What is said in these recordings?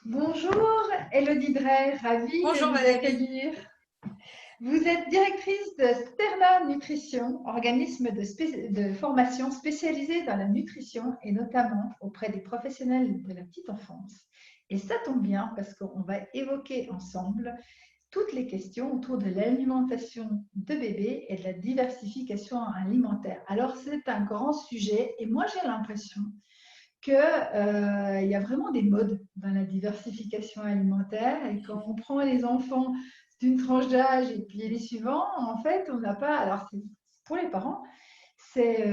Bonjour, Elodie Drey, ravie de Bonjour vous Valérie. accueillir. Vous êtes directrice de Sterna Nutrition, organisme de formation spécialisé dans la nutrition et notamment auprès des professionnels de la petite enfance. Et ça tombe bien parce qu'on va évoquer ensemble toutes les questions autour de l'alimentation de bébés et de la diversification alimentaire. Alors c'est un grand sujet et moi j'ai l'impression qu'il y a vraiment des modes dans la diversification alimentaire et quand on prend les enfants d'une tranche d'âge et puis les suivants, en fait, on n'a pas. Alors, pour les parents, c'est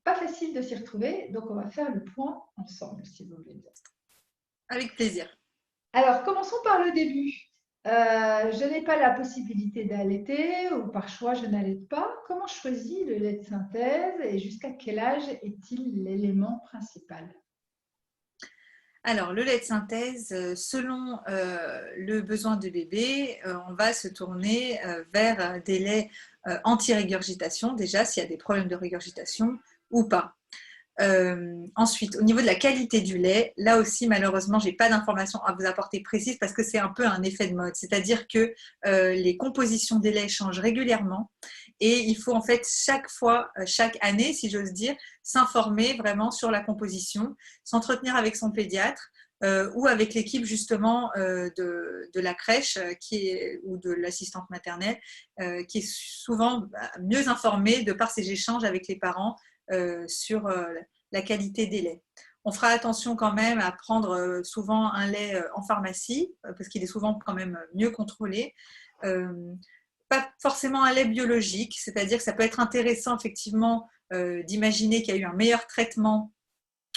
pas facile de s'y retrouver, donc on va faire le point ensemble, si vous voulez bien. Avec plaisir. Alors, commençons par le début. Je n'ai pas la possibilité d'allaiter ou par choix je n'allaite pas. Comment je choisis le lait de synthèse et jusqu'à quel âge est-il l'élément principal? Alors, le lait de synthèse, selon le besoin de bébé, on va se tourner vers des laits anti-régurgitation, déjà s'il y a des problèmes de régurgitation ou pas. Ensuite, au niveau de la qualité du lait, là aussi, malheureusement, je n'ai pas d'informations à vous apporter précises parce que c'est un peu un effet de mode. C'est-à-dire que les compositions des laits changent régulièrement et il faut en fait chaque fois, chaque année, si j'ose dire, s'informer vraiment sur la composition, s'entretenir avec son pédiatre ou avec l'équipe justement de la crèche ou de l'assistante maternelle qui est souvent mieux informée de par ses échanges avec les parents sur la qualité des laits. On fera attention quand même à prendre souvent un lait en pharmacie parce qu'il est souvent quand même mieux contrôlé. Pas forcément un lait biologique, c'est-à-dire que ça peut être intéressant effectivement d'imaginer qu'il y a eu un meilleur traitement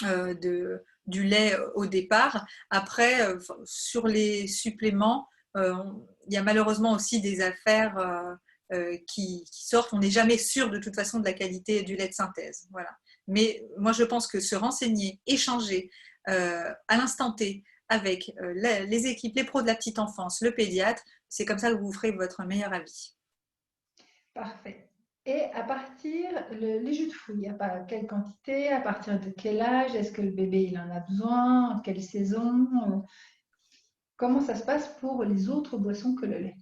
du lait au départ. Après, sur les suppléments, il y a malheureusement aussi des affaires qui sortent. On n'est jamais sûr de toute façon de la qualité du lait de synthèse. Voilà. Mais moi, je pense que se renseigner, échanger à l'instant T avec les équipes, les pros de la petite enfance, le pédiatre, c'est comme ça que vous ferez votre meilleur avis. Parfait. Et à partir, les jus de fruits, à quelle quantité, à partir de quel âge, est-ce que le bébé il en a besoin, quelle saison, comment ça se passe pour les autres boissons que le lait?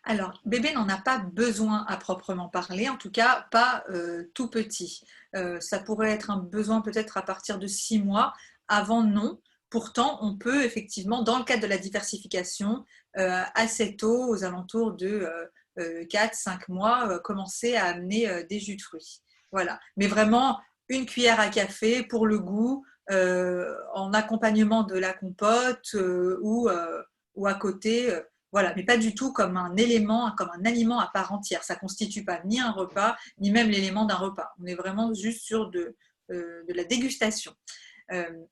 Alors, bébé n'en a pas besoin à proprement parler, en tout cas pas tout petit. Ça pourrait être un besoin peut-être à partir de 6 mois, avant non. Pourtant, on peut effectivement, dans le cadre de la diversification, assez tôt, aux alentours de 4-5 mois, commencer à amener des jus de fruits. Voilà. Mais vraiment, une cuillère à café pour le goût, en accompagnement de la compote ou à côté. Voilà, mais pas du tout comme un élément, comme un aliment à part entière. Ça ne constitue pas ni un repas, ni même l'élément d'un repas. On est vraiment juste sur de la dégustation.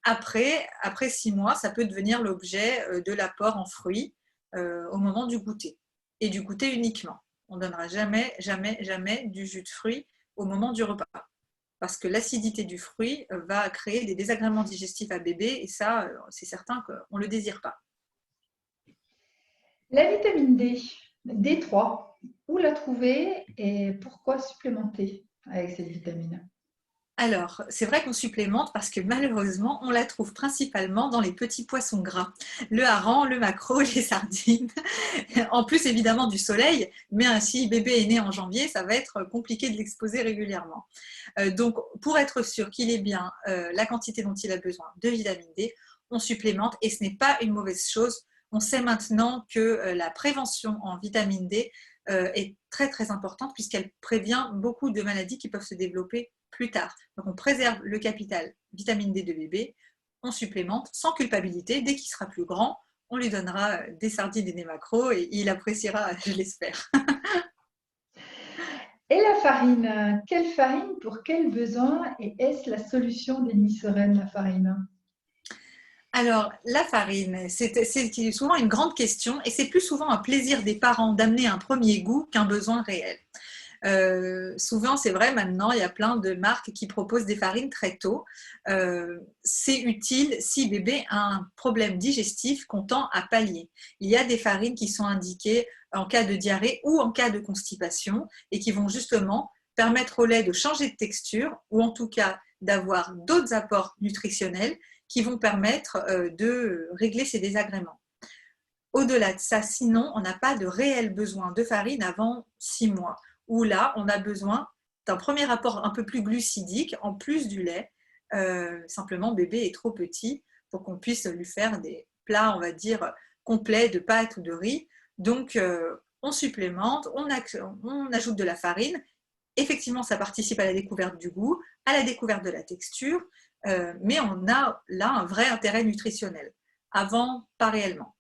Après 6 mois, ça peut devenir l'objet de l'apport en fruits au moment du goûter. Et du goûter uniquement. On ne donnera jamais, jamais, jamais du jus de fruits au moment du repas. Parce que l'acidité du fruit va créer des désagréments digestifs à bébé et ça, c'est certain qu'on ne le désire pas. La vitamine D, D3, où la trouver et pourquoi supplémenter avec cette vitamine? Alors, c'est vrai qu'on supplémente parce que malheureusement, on la trouve principalement dans les petits poissons gras. Le hareng, le maquereau, les sardines. En plus, évidemment, du soleil, mais si bébé est né en janvier, ça va être compliqué de l'exposer régulièrement. Donc, pour être sûr qu'il ait bien la quantité dont il a besoin de vitamine D, on supplémente et ce n'est pas une mauvaise chose. On sait maintenant que la prévention en vitamine D est très très importante puisqu'elle prévient beaucoup de maladies qui peuvent se développer plus tard. Donc on préserve le capital vitamine D de bébé, on supplémente sans culpabilité. Dès qu'il sera plus grand, on lui donnera des sardines et des maquereaux et il appréciera, je l'espère. Et la farine, quelle farine pour quel besoin et est-ce la solution des nuits sereines, la farine? Alors, la farine, c'est souvent une grande question et c'est plus souvent un plaisir des parents d'amener un premier goût qu'un besoin réel. Souvent, c'est vrai, maintenant, il y a plein de marques qui proposent des farines très tôt. C'est utile si bébé a un problème digestif qu'on tend à pallier. Il y a des farines qui sont indiquées en cas de diarrhée ou en cas de constipation et qui vont justement permettre au lait de changer de texture ou en tout cas d'avoir d'autres apports nutritionnels qui vont permettre de régler ces désagréments. Au-delà de ça, sinon, on n'a pas de réel besoin de farine avant 6 mois, où là, on a besoin d'un premier apport un peu plus glucidique, en plus du lait. Simplement, bébé est trop petit pour qu'on puisse lui faire des plats, on va dire, complets de pâtes ou de riz. Donc, on supplémente, on ajoute de la farine. Effectivement, ça participe à la découverte du goût, à la découverte de la texture, mais on a là un vrai intérêt nutritionnel. Avant, pas réellement.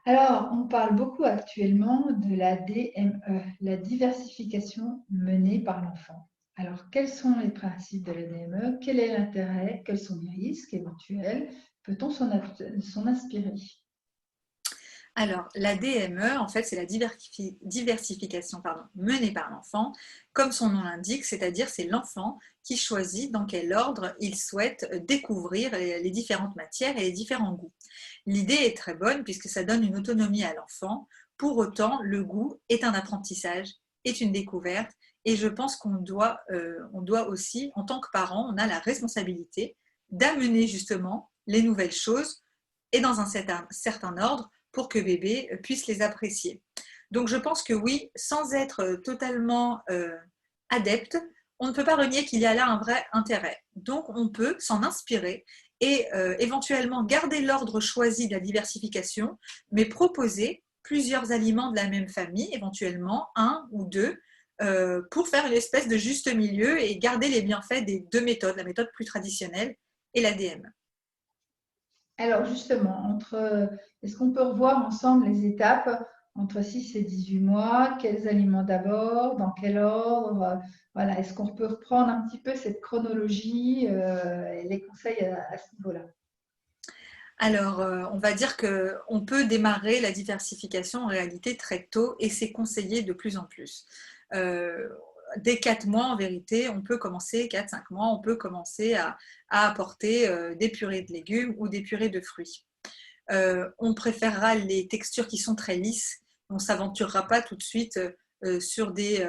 Alors, on parle beaucoup actuellement de la DME, la diversification menée par l'enfant. Alors, quels sont les principes de la DME? Quel est l'intérêt? Quels sont les risques éventuels? Peut-on s'en inspirer? Alors, la DME, en fait, c'est la diversification menée par l'enfant, comme son nom l'indique, c'est-à-dire c'est l'enfant qui choisit dans quel ordre il souhaite découvrir les différentes matières et les différents goûts. L'idée est très bonne puisque ça donne une autonomie à l'enfant. Pour autant, le goût est un apprentissage, est une découverte, et je pense qu'on doit aussi, en tant que parent, on a la responsabilité d'amener justement les nouvelles choses et dans un certain ordre pour que bébé puisse les apprécier. Donc je pense que oui, sans être totalement adepte, on ne peut pas renier qu'il y a là un vrai intérêt. Donc on peut s'en inspirer et éventuellement garder l'ordre choisi de la diversification, mais proposer plusieurs aliments de la même famille, éventuellement un ou deux, pour faire une espèce de juste milieu et garder les bienfaits des deux méthodes, la méthode plus traditionnelle et la DM. Alors justement, est-ce qu'on peut revoir ensemble les étapes entre 6 et 18 mois? Quels aliments d'abord? Dans quel ordre? Voilà, est-ce qu'on peut reprendre un petit peu cette chronologie et les conseils à ce niveau-là? Alors, on va dire qu'on peut démarrer la diversification en réalité très tôt et c'est conseillé de plus en plus. Dès 4 mois, en vérité, on peut commencer, 4-5 mois, on peut commencer à apporter des purées de légumes ou des purées de fruits. On préférera les textures qui sont très lisses. On ne s'aventurera pas tout de suite sur des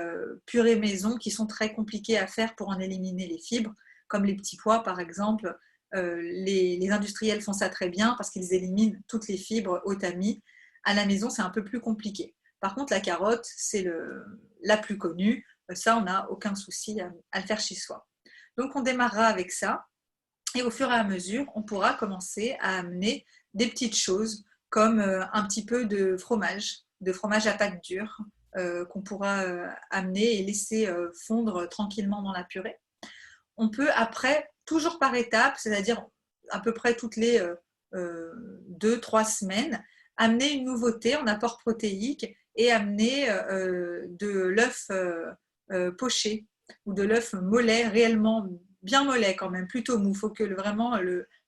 purées maison qui sont très compliquées à faire pour en éliminer les fibres, comme les petits pois par exemple. Les industriels font ça très bien parce qu'ils éliminent toutes les fibres au tamis. À la maison, c'est un peu plus compliqué. Par contre, la carotte, c'est la plus connue. Ça, on n'a aucun souci à le faire chez soi. Donc, on démarrera avec ça. Et au fur et à mesure, on pourra commencer à amener des petites choses comme un petit peu de fromage à pâte dure qu'on pourra amener et laisser fondre tranquillement dans la purée. On peut après, toujours par étapes, c'est-à-dire à peu près toutes les 2-3 semaines, amener une nouveauté en apport protéique et amener de l'œuf poché ou de l'œuf mollet, réellement bien mollet quand même, plutôt mou. Il faut que vraiment,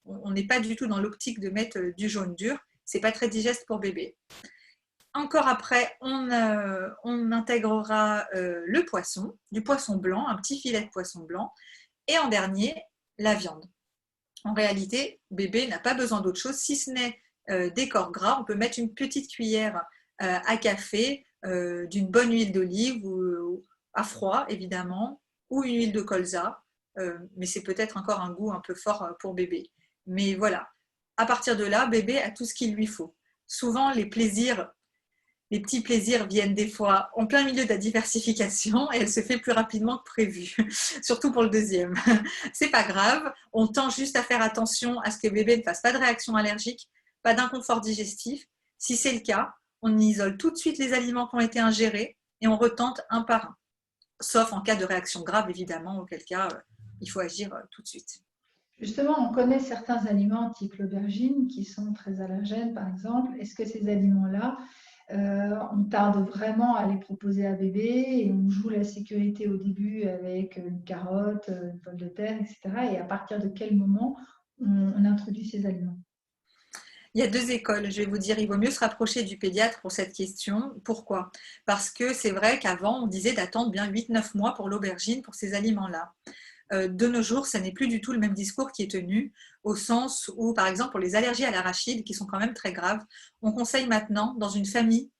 on n'est pas du tout dans l'optique de mettre du jaune dur. C'est pas très digeste pour bébé. Encore après, on intégrera le poisson, du poisson blanc, un petit filet de poisson blanc. Et en dernier, la viande. En réalité, bébé n'a pas besoin d'autre chose, si ce n'est des corps gras. On peut mettre une petite cuillère à café d'une bonne huile d'olive ou à froid, évidemment, ou une huile de colza. Mais c'est peut-être encore un goût un peu fort pour bébé. Mais voilà, à partir de là, bébé a tout ce qu'il lui faut. Souvent, les petits plaisirs viennent des fois en plein milieu de la diversification et elle se fait plus rapidement que prévu, surtout pour le deuxième. C'est pas grave, on tend juste à faire attention à ce que bébé ne fasse pas de réaction allergique, pas d'inconfort digestif. Si c'est le cas, on isole tout de suite les aliments qui ont été ingérés et on retente un par un. Sauf en cas de réaction grave, évidemment, auquel cas il faut agir tout de suite. Justement, on connaît certains aliments type l'aubergine qui sont très allergènes, par exemple. Est-ce que ces aliments-là, on tarde vraiment à les proposer à bébé et on joue la sécurité au début avec une carotte, une pomme de terre, etc. Et à partir de quel moment on introduit ces aliments? Il y a deux écoles, je vais vous dire, il vaut mieux se rapprocher du pédiatre pour cette question. Pourquoi? Parce que c'est vrai qu'avant, on disait d'attendre bien 8-9 mois pour l'aubergine, pour ces aliments-là. De nos jours, ça n'est plus du tout le même discours qui est tenu, au sens où, par exemple, pour les allergies à l'arachide, qui sont quand même très graves, on conseille maintenant, dans une famille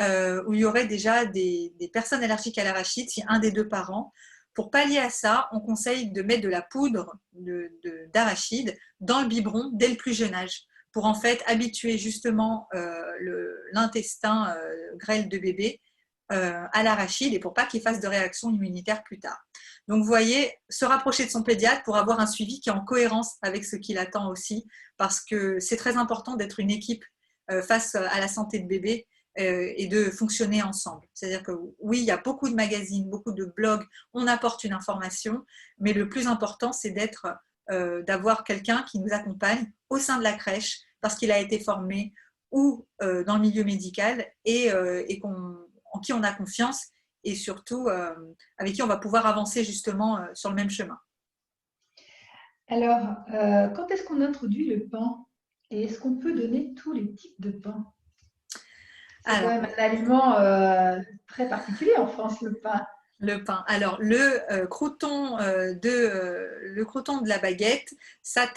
où il y aurait déjà des personnes allergiques à l'arachide, si un des deux parents, Pour pallier à ça, on conseille de mettre de la poudre d'arachide dans le biberon dès le plus jeune âge, pour en fait habituer justement l'intestin grêle de bébé à l'arachide et pour pas qu'il fasse de réaction immunitaire plus tard. Donc vous voyez, se rapprocher de son pédiatre pour avoir un suivi qui est en cohérence avec ce qu'il attend aussi, parce que c'est très important d'être une équipe face à la santé de bébé et de fonctionner ensemble. C'est-à-dire que oui, il y a beaucoup de magazines, beaucoup de blogs, on apporte une information, mais le plus important, c'est d'avoir quelqu'un qui nous accompagne au sein de la crèche, parce qu'il a été formé ou dans le milieu médical et en qui on a confiance et surtout avec qui on va pouvoir avancer justement sur le même chemin. Alors, quand est-ce qu'on introduit le pain? Et est-ce qu'on peut donner tous les types de pain? C'est quand même un aliment très particulier en France, le pain. Le pain. Alors, le croûton de la baguette, ça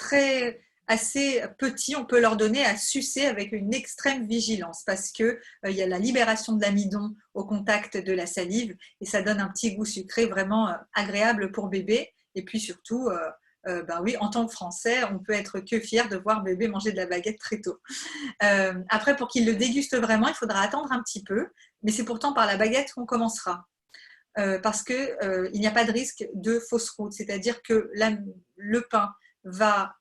assez petit, on peut leur donner à sucer avec une extrême vigilance parce que il y a la libération de l'amidon au contact de la salive et ça donne un petit goût sucré vraiment agréable pour bébé. Et puis surtout, ben oui, en tant que Français, on peut être que fier de voir bébé manger de la baguette très tôt. Après, pour qu'il le déguste vraiment, il faudra attendre un petit peu, mais c'est pourtant par la baguette qu'on commencera. Parce qu'il n'y a pas de risque de fausse route, c'est-à-dire que le pain va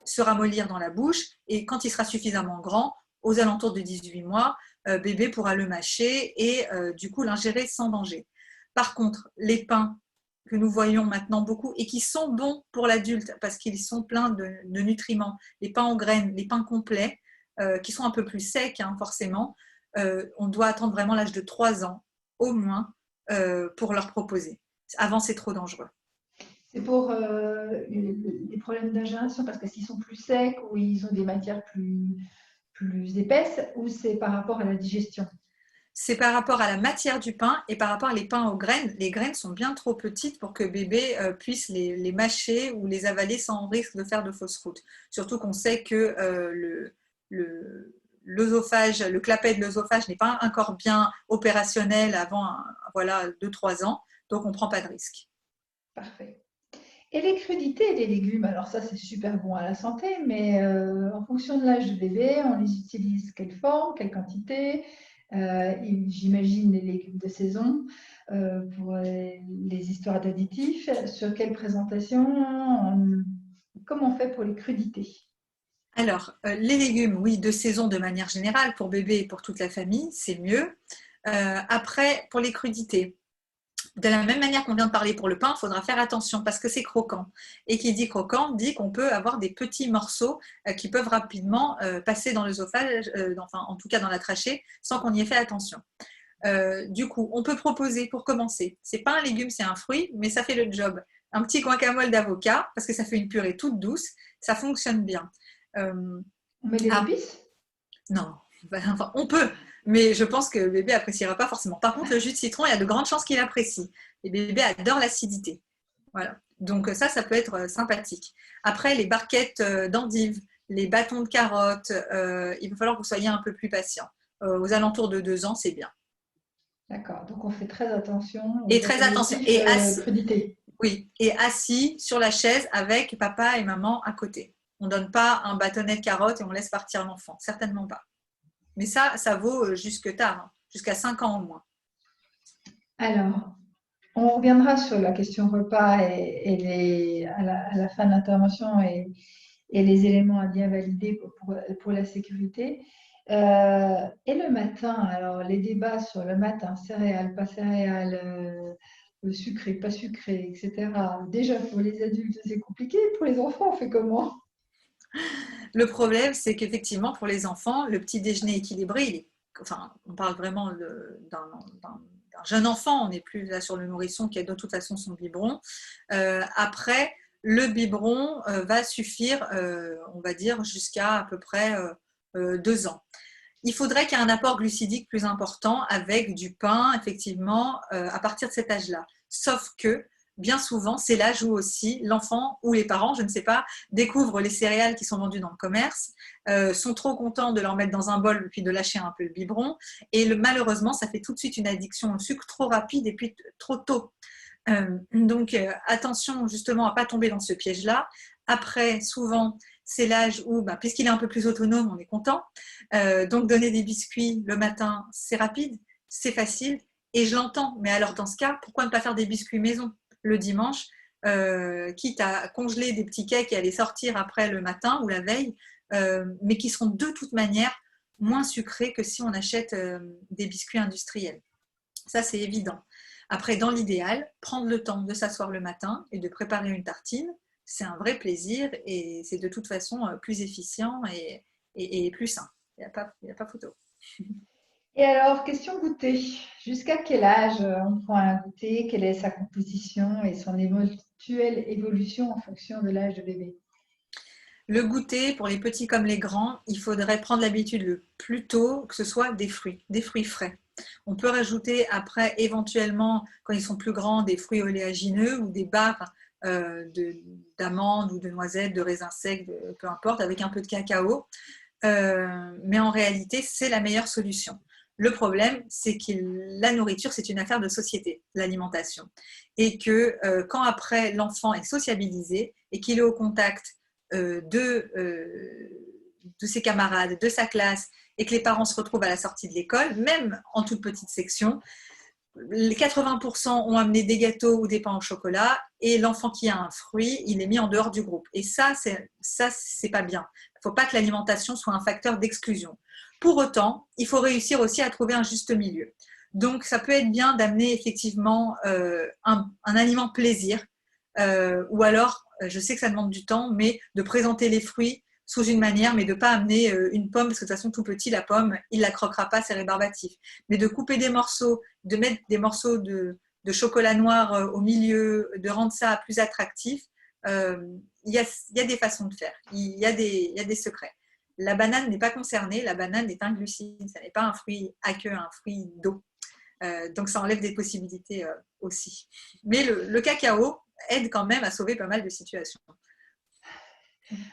se ramollir dans la bouche et quand il sera suffisamment grand, aux alentours de 18 mois, bébé pourra le mâcher et du coup l'ingérer sans danger. Par contre, les pains que nous voyons maintenant beaucoup et qui sont bons pour l'adulte parce qu'ils sont pleins de nutriments, les pains aux graines, les pains complets, qui sont un peu plus secs forcément, on doit attendre vraiment l'âge de 3 ans au moins pour leur proposer. Avant, c'est trop dangereux. C'est pour les problèmes d'ingération, parce que s'ils sont plus secs ou ils ont des matières plus épaisses, ou c'est par rapport à la digestion? C'est par rapport à la matière du pain et par rapport à les pains aux graines. Les graines sont bien trop petites pour que bébé puisse les mâcher ou les avaler sans risque de faire de fausses routes. Surtout qu'on sait que l'œsophage, le clapet de l'œsophage n'est pas encore bien opérationnel avant 2-3 ans, donc on ne prend pas de risque. Parfait. Et les crudités et les légumes, alors ça c'est super bon à la santé, mais en fonction de l'âge du bébé, on les utilise quelle forme, quelle quantité? J'imagine les légumes de saison pour les histoires d'additifs. Sur quelle présentation? Comment on fait pour les crudités? Alors, les légumes, oui, de saison de manière générale, pour bébé et pour toute la famille, c'est mieux. Après, pour les crudités, de la même manière qu'on vient de parler pour le pain, il faudra faire attention parce que c'est croquant. Et qui dit croquant dit qu'on peut avoir des petits morceaux qui peuvent rapidement passer dans l'œsophage, en tout cas dans la trachée, sans qu'on y ait fait attention. Du coup, on peut proposer pour commencer, c'est pas un légume, c'est un fruit, mais ça fait le job. Un petit guacamole d'avocat, parce que ça fait une purée toute douce, ça fonctionne bien. On met des épices? Non, enfin, on peut, mais je pense que bébé appréciera pas forcément. Par contre, le jus de citron, il y a de grandes chances qu'il apprécie. Et bébé adore l'acidité. Voilà. Donc ça peut être sympathique. Après, les barquettes d'endives, les bâtons de carottes, il va falloir que vous soyez un peu plus patient. Aux alentours de 2 ans, c'est bien. D'accord, donc on fait très attention. Et très attention. Crudité. Oui, et assis sur la chaise avec papa et maman à côté. On ne donne pas un bâtonnet de carottes et on laisse partir l'enfant. Certainement pas. Mais ça vaut jusque tard, jusqu'à 5 ans au moins. Alors, on reviendra sur la question repas à la fin de l'intervention et les éléments à bien valider pour la sécurité. Et le matin, alors les débats sur le matin, céréales, pas céréales, sucré, pas sucré, etc. Déjà pour les adultes, c'est compliqué. Pour les enfants, on fait comment? Le problème, c'est qu'effectivement, pour les enfants, le petit déjeuner équilibré, on parle vraiment d'un jeune enfant, on n'est plus là sur le nourrisson qui a de toute façon son biberon. Après, le biberon va suffire, on va dire, jusqu'à à peu près 2 ans. Il faudrait qu'il y ait un apport glucidique plus important avec du pain, effectivement, à partir de cet âge-là. Sauf que, bien souvent, c'est l'âge où aussi l'enfant ou les parents, je ne sais pas, découvrent les céréales qui sont vendues dans le commerce, sont trop contents de leur mettre dans un bol puis de lâcher un peu le biberon. Et malheureusement, ça fait tout de suite une addiction au sucre trop rapide et puis trop tôt. Attention justement à ne pas tomber dans ce piège-là. Après, souvent, c'est l'âge où, puisqu'il est un peu plus autonome, on est content. Donc, donner des biscuits le matin, c'est rapide, c'est facile. Et je l'entends. Mais alors, dans ce cas, pourquoi ne pas faire des biscuits maison le dimanche, quitte à congeler des petits cakes et à les sortir après le matin ou la veille, mais qui seront de toute manière moins sucrés que si on achète des biscuits industriels. Ça, c'est évident. Après, dans l'idéal, prendre le temps de s'asseoir le matin et de préparer une tartine, c'est un vrai plaisir et c'est de toute façon plus efficient et plus sain. Il n'y a pas photo. Et alors, question goûter. Jusqu'à quel âge on prend un goûter? Quelle est sa composition et son éventuelle évolution en fonction de l'âge de bébé? Le goûter, pour les petits comme les grands, il faudrait prendre l'habitude le plus tôt que ce soit des fruits frais. On peut rajouter après, éventuellement, quand ils sont plus grands, des fruits oléagineux ou des barres d'amandes ou de noisettes, de raisins secs, peu importe, avec un peu de cacao. Mais en réalité, c'est la meilleure solution. Le problème, c'est que la nourriture, c'est une affaire de société, l'alimentation. Et que quand après l'enfant est sociabilisé et qu'il est au contact de ses camarades, de sa classe, et que les parents se retrouvent à la sortie de l'école, même en toute petite section, les 80% ont amené des gâteaux ou des pains au chocolat, et l'enfant qui a un fruit, il est mis en dehors du groupe. Et ça, c'est pas bien. Il ne faut pas que l'alimentation soit un facteur d'exclusion. Pour autant, il faut réussir aussi à trouver un juste milieu. Donc, ça peut être bien d'amener effectivement un aliment plaisir, ou alors, je sais que ça demande du temps, mais de présenter les fruits sous une manière, mais de ne pas amener une pomme, parce que de toute façon, tout petit, la pomme, il ne la croquera pas, c'est rébarbatif. Mais de couper des morceaux, de mettre des morceaux de chocolat noir au milieu, de rendre ça plus attractif, il y a des façons de faire, il y a des secrets. La banane n'est pas concernée, la banane est un glucide, ça n'est pas un fruit aqueux, un fruit d'eau. Donc ça enlève des possibilités aussi. Mais le cacao aide quand même à sauver pas mal de situations.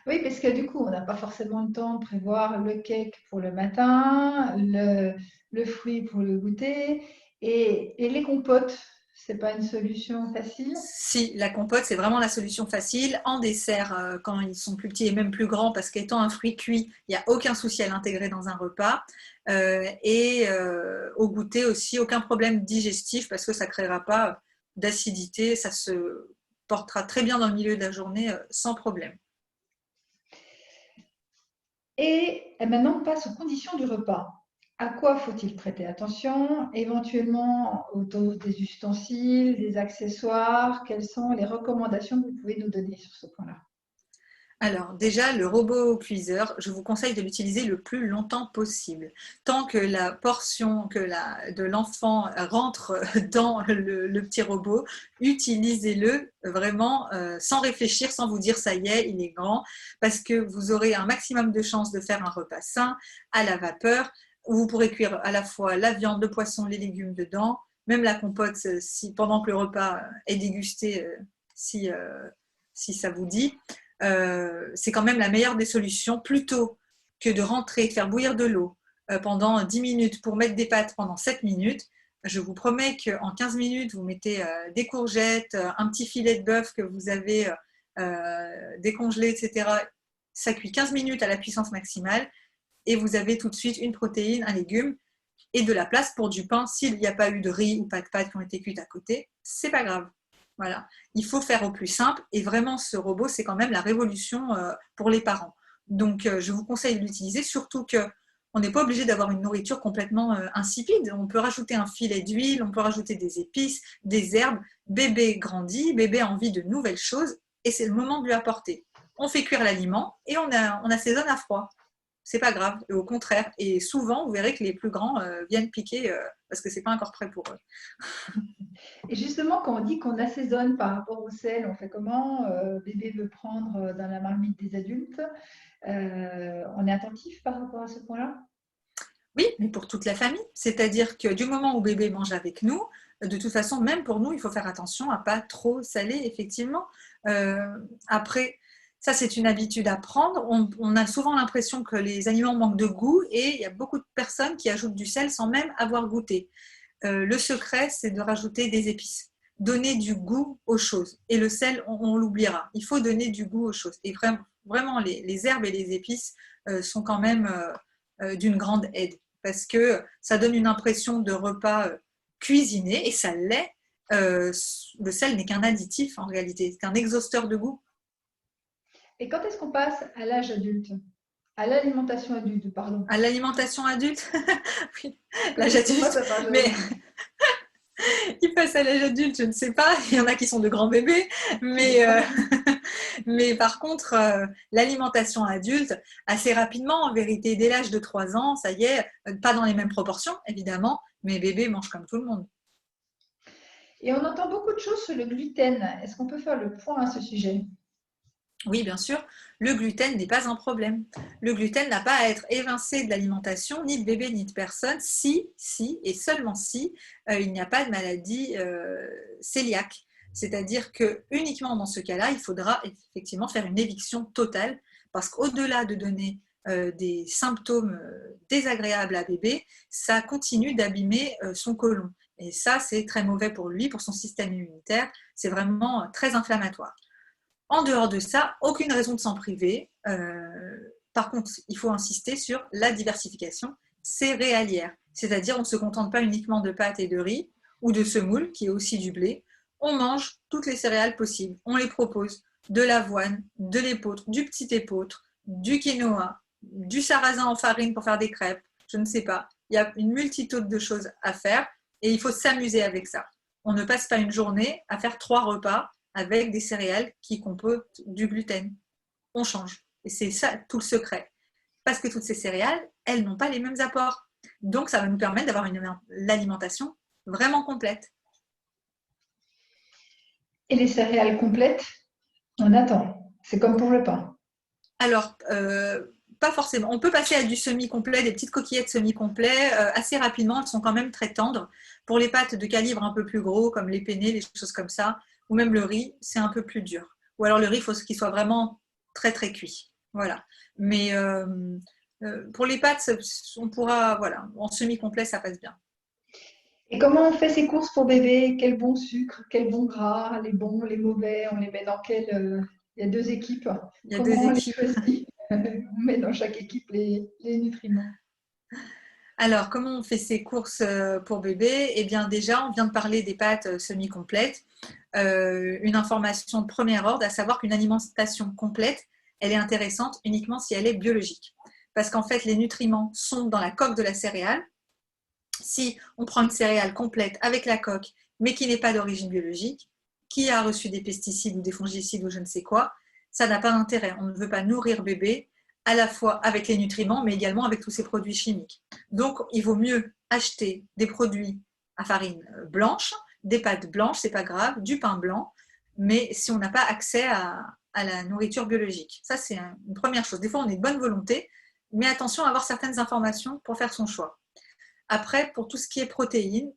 Oui, parce que du coup, on n'a pas forcément le temps de prévoir le cake pour le matin, le fruit pour le goûter et les compotes. C'est pas une solution facile. Si, la compote, c'est vraiment la solution facile. En dessert, quand ils sont plus petits et même plus grands, parce qu'étant un fruit cuit, il n'y a aucun souci à l'intégrer dans un repas. Au goûter aussi, aucun problème digestif, parce que ça ne créera pas d'acidité. Ça se portera très bien dans le milieu de la journée sans problème. Et maintenant, on passe aux conditions du repas. À quoi faut-il prêter attention? Éventuellement, aux doses des ustensiles, des accessoires. Quelles sont les recommandations que vous pouvez nous donner sur ce point-là? Alors déjà, le robot cuiseur, je vous conseille de l'utiliser le plus longtemps possible. Tant que la portion de l'enfant rentre dans le petit robot, utilisez-le vraiment sans réfléchir, sans vous dire ça y est, il est grand, parce que vous aurez un maximum de chances de faire un repas sain, à la vapeur, où vous pourrez cuire à la fois la viande, le poisson, les légumes dedans, même la compote, pendant que le repas est dégusté, si ça vous dit. C'est quand même la meilleure des solutions, plutôt que de rentrer, de faire bouillir de l'eau pendant 10 minutes pour mettre des pâtes pendant 7 minutes. Je vous promets qu'en 15 minutes, vous mettez des courgettes, un petit filet de bœuf que vous avez décongelé, etc. Ça cuit 15 minutes à la puissance maximale et vous avez tout de suite une protéine, un légume et de la place pour du pain. S'il n'y a pas eu de riz ou pas de pâtes qui ont été cuites à côté, c'est pas grave. Voilà, il faut faire au plus simple et vraiment ce robot c'est quand même la révolution pour les parents. Donc je vous conseille de l'utiliser, surtout que on n'est pas obligé d'avoir une nourriture complètement insipide. On peut rajouter un filet d'huile, on peut rajouter des épices, des herbes. Bébé grandit, bébé a envie de nouvelles choses et c'est le moment de lui apporter. On fait cuire l'aliment et on assaisonne à froid. C'est pas grave, et au contraire. Et souvent, vous verrez que les plus grands viennent piquer parce que c'est pas encore prêt pour eux. Et justement, quand on dit qu'on assaisonne par rapport au sel, on fait comment? Bébé veut prendre dans la marmite des adultes. On est attentif par rapport à ce point-là? Oui, mais pour toute la famille. C'est-à-dire que du moment où bébé mange avec nous, de toute façon, même pour nous, il faut faire attention à pas trop saler, effectivement. Après, ça, c'est une habitude à prendre. On a souvent l'impression que les aliments manquent de goût et il y a beaucoup de personnes qui ajoutent du sel sans même avoir goûté. Le secret, c'est de rajouter des épices. donner du goût aux choses. Et le sel, on l'oubliera. Il faut donner du goût aux choses. Et vraiment les herbes et les épices sont quand même d'une grande aide parce que ça donne une impression de repas cuisiné et ça l'est. Le sel n'est qu'un additif en réalité, c'est un exhausteur de goût. Et quand est-ce qu'on passe à l'âge adulte? À l'alimentation adulte, pardon. À l'alimentation adulte, oui, Quand l'âge est-ce qu'on passe adulte, à l'âge mais adulte? il passe à l'âge adulte, je ne sais pas, il y en a qui sont de grands bébés, mais, mais par contre, l'alimentation adulte, assez rapidement, en vérité, dès l'âge de 3 ans, ça y est, pas dans les mêmes proportions, évidemment, mais bébé mange comme tout le monde. Et on entend beaucoup de choses sur le gluten. Est-ce qu'on peut faire le point à ce sujet? Oui, bien sûr, le gluten n'est pas un problème. Le gluten n'a pas à être évincé de l'alimentation, ni de bébé, ni de personne, si et seulement si, il n'y a pas de maladie cœliaque. C'est-à-dire que uniquement dans ce cas-là, il faudra effectivement faire une éviction totale, parce qu'au-delà de donner des symptômes désagréables à bébé, ça continue d'abîmer son côlon. Et ça, c'est très mauvais pour lui, pour son système immunitaire. C'est vraiment très inflammatoire. En dehors de ça, aucune raison de s'en priver. Par contre, il faut insister sur la diversification céréalière. C'est-à-dire, on ne se contente pas uniquement de pâtes et de riz ou de semoule, qui est aussi du blé. On mange toutes les céréales possibles. On les propose de l'avoine, de l'épeautre, du petit épeautre, du quinoa, du sarrasin en farine pour faire des crêpes. Je ne sais pas. Il y a une multitude de choses à faire et il faut s'amuser avec ça. On ne passe pas une journée à faire 3 repas avec des céréales qui composent du gluten. On change. Et c'est ça tout le secret. Parce que toutes ces céréales, elles n'ont pas les mêmes apports. Donc, ça va nous permettre d'avoir l'alimentation vraiment complète. Et les céréales complètes, on attend. C'est comme pour le pain. Alors, pas forcément. On peut passer à du semi-complet, des petites coquillettes semi-complet assez rapidement. Elles sont quand même très tendres. Pour les pâtes de calibre un peu plus gros, comme les penne, les choses comme ça, ou même le riz, c'est un peu plus dur. Ou alors le riz, il faut qu'il soit vraiment très très cuit. Voilà. Mais pour les pâtes, on pourra, voilà, en semi-complet, ça passe bien. Et comment on fait ses courses pour bébé? Quel bon sucre, quel bon gras, les bons, les mauvais, on les met dans quel... Il y a 2 équipes. Il y a 2 Comment on les équipes. choisit? On met dans chaque équipe les nutriments. Alors, comment on fait ses courses pour bébé? Eh bien, déjà, on vient de parler des pâtes semi-complètes. Une information de premier ordre, à savoir qu'une alimentation complète, elle est intéressante uniquement si elle est biologique. Parce qu'en fait, les nutriments sont dans la coque de la céréale. Si on prend une céréale complète avec la coque, mais qui n'est pas d'origine biologique, qui a reçu des pesticides ou des fongicides ou je ne sais quoi, ça n'a pas d'intérêt. On ne veut pas nourrir bébé à la fois avec les nutriments, mais également avec tous ces produits chimiques. Donc, il vaut mieux acheter des produits à farine blanche, des pâtes blanches, c'est pas grave, du pain blanc, mais si on n'a pas accès à la nourriture biologique. Ça, c'est une première chose. Des fois, on est de bonne volonté, mais attention à avoir certaines informations pour faire son choix. Après, pour tout ce qui est protéines,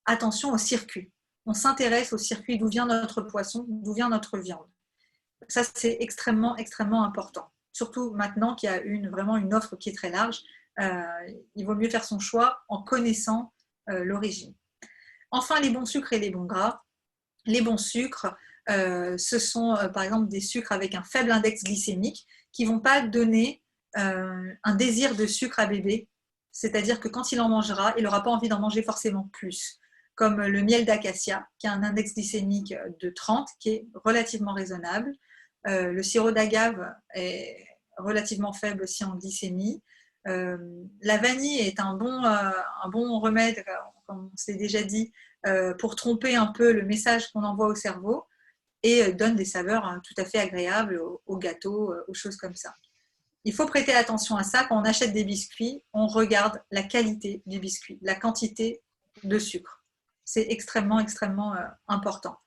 attention au circuit. On s'intéresse au circuit d'où vient notre poisson, d'où vient notre viande. Ça, c'est extrêmement, extrêmement important. Surtout maintenant qu'il y a vraiment une offre qui est très large, il vaut mieux faire son choix en connaissant l'origine. Enfin, les bons sucres et les bons gras. Les bons sucres, ce sont par exemple des sucres avec un faible index glycémique qui ne vont pas donner un désir de sucre à bébé. C'est-à-dire que quand il en mangera, il n'aura pas envie d'en manger forcément plus. Comme le miel d'acacia, qui a un index glycémique de 30, qui est relativement raisonnable. Le sirop d'agave est relativement faible aussi en glycémie. La vanille est un bon remède, comme on s'est déjà dit, pour tromper un peu le message qu'on envoie au cerveau et donne des saveurs tout à fait agréables aux gâteaux, aux choses comme ça. Il faut prêter attention à ça. Quand on achète des biscuits, on regarde la qualité du biscuit, la quantité de sucre. C'est extrêmement, extrêmement important.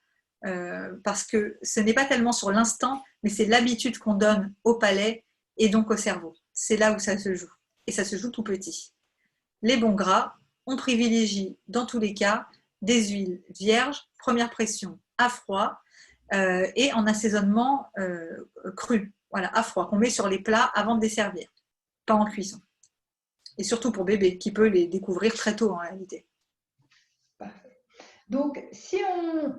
Parce que ce n'est pas tellement sur l'instant, mais c'est l'habitude qu'on donne au palais et donc au cerveau. C'est là où ça se joue. Et ça se joue tout petit. Les bons gras, on privilégie dans tous les cas des huiles vierges, première pression à froid et en assaisonnement cru. Voilà, à froid, qu'on met sur les plats avant de les servir, pas en cuisson. Et surtout pour bébé, qui peut les découvrir très tôt en réalité. Donc, si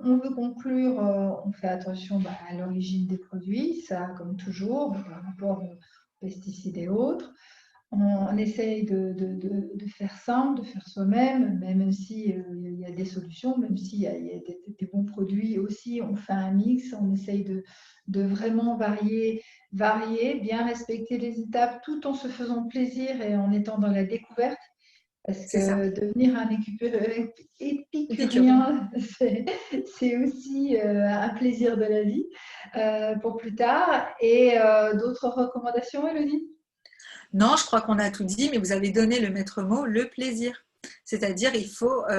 on veut conclure, on fait attention à l'origine des produits, ça comme toujours, par rapport aux pesticides et autres. On essaye de faire simple, de faire soi-même, même si il y a des solutions, même s'il y a des bons produits aussi, on fait un mix, on essaye de vraiment varier, bien respecter les étapes tout en se faisant plaisir et en étant dans la découverte. Parce C'est ça. que devenir un Épicurien. épicurien, c'est aussi un plaisir de la vie pour plus tard. Et d'autres recommandations, Elodie? Non, je crois qu'on a tout dit, mais vous avez donné le maître mot, le plaisir. C'est-à-dire,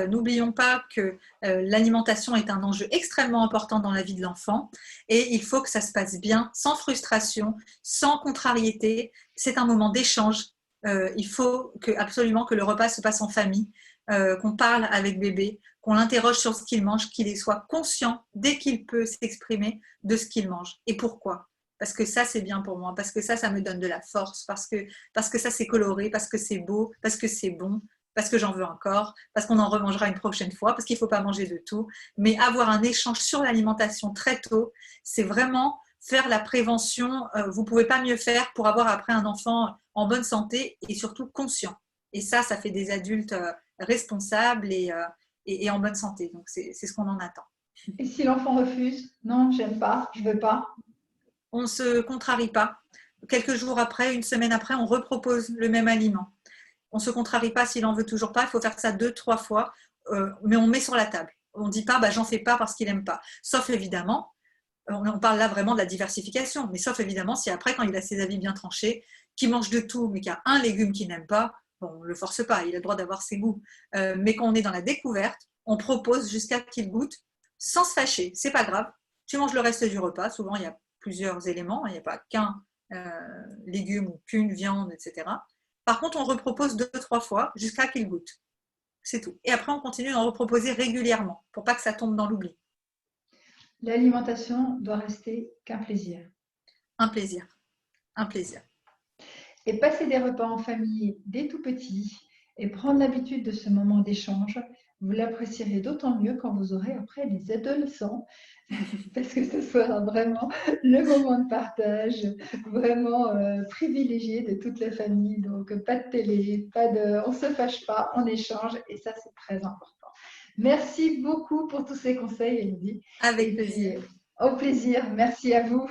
n'oublions pas que l'alimentation est un enjeu extrêmement important dans la vie de l'enfant et il faut que ça se passe bien, sans frustration, sans contrariété. C'est un moment d'échange. Il faut absolument que le repas se passe en famille, qu'on parle avec bébé, qu'on l'interroge sur ce qu'il mange, qu'il soit conscient dès qu'il peut s'exprimer de ce qu'il mange et pourquoi. Parce que ça, c'est bien pour moi, parce que ça me donne de la force, parce que ça, c'est coloré, parce que c'est beau, parce que c'est bon, parce que j'en veux encore, parce qu'on en remangera une prochaine fois, parce qu'il ne faut pas manger de tout. Mais avoir un échange sur l'alimentation très tôt, c'est vraiment faire la prévention. Vous ne pouvez pas mieux faire pour avoir après un enfant en bonne santé et surtout conscient. Et ça fait des adultes responsables et en bonne santé. Donc, c'est ce qu'on en attend. Et si l'enfant refuse? Non, j'aime pas, je veux pas. On ne se contrarie pas. Quelques jours après, une semaine après, on repropose le même aliment. On ne se contrarie pas s'il n'en veut toujours pas. Il faut faire ça 2, 3 fois, mais on met sur la table. On ne dit pas, j'en fais pas parce qu'il n'aime pas. Sauf évidemment, on parle là vraiment de la diversification, mais sauf évidemment si après, quand il a ses avis bien tranchés, qu'il mange de tout, mais qu'il y a un légume qu'il n'aime pas, bon, on ne le force pas, il a le droit d'avoir ses goûts. Mais quand on est dans la découverte, on propose jusqu'à qu'il goûte sans se fâcher. C'est pas grave, tu manges le reste du repas. Souvent, il y a plusieurs éléments, il n'y a pas qu'un légume ou qu'une viande, etc. Par contre, on repropose 2, 3 fois jusqu'à qu'il goûte. C'est tout. Et après, on continue d'en reproposer régulièrement pour pas que ça tombe dans l'oubli. L'alimentation doit rester qu'un plaisir. Un plaisir. Un plaisir. Et passer des repas en famille dès tout petit et prendre l'habitude de ce moment d'échange, vous l'apprécierez d'autant mieux quand vous aurez après des adolescents, parce que ce sera vraiment le moment de partage, vraiment privilégié de toute la famille. Donc pas de télé, on ne se fâche pas, on échange et ça c'est très important. Merci beaucoup pour tous ces conseils, Elodie. Et Avec puis plaisir. au plaisir, merci à vous.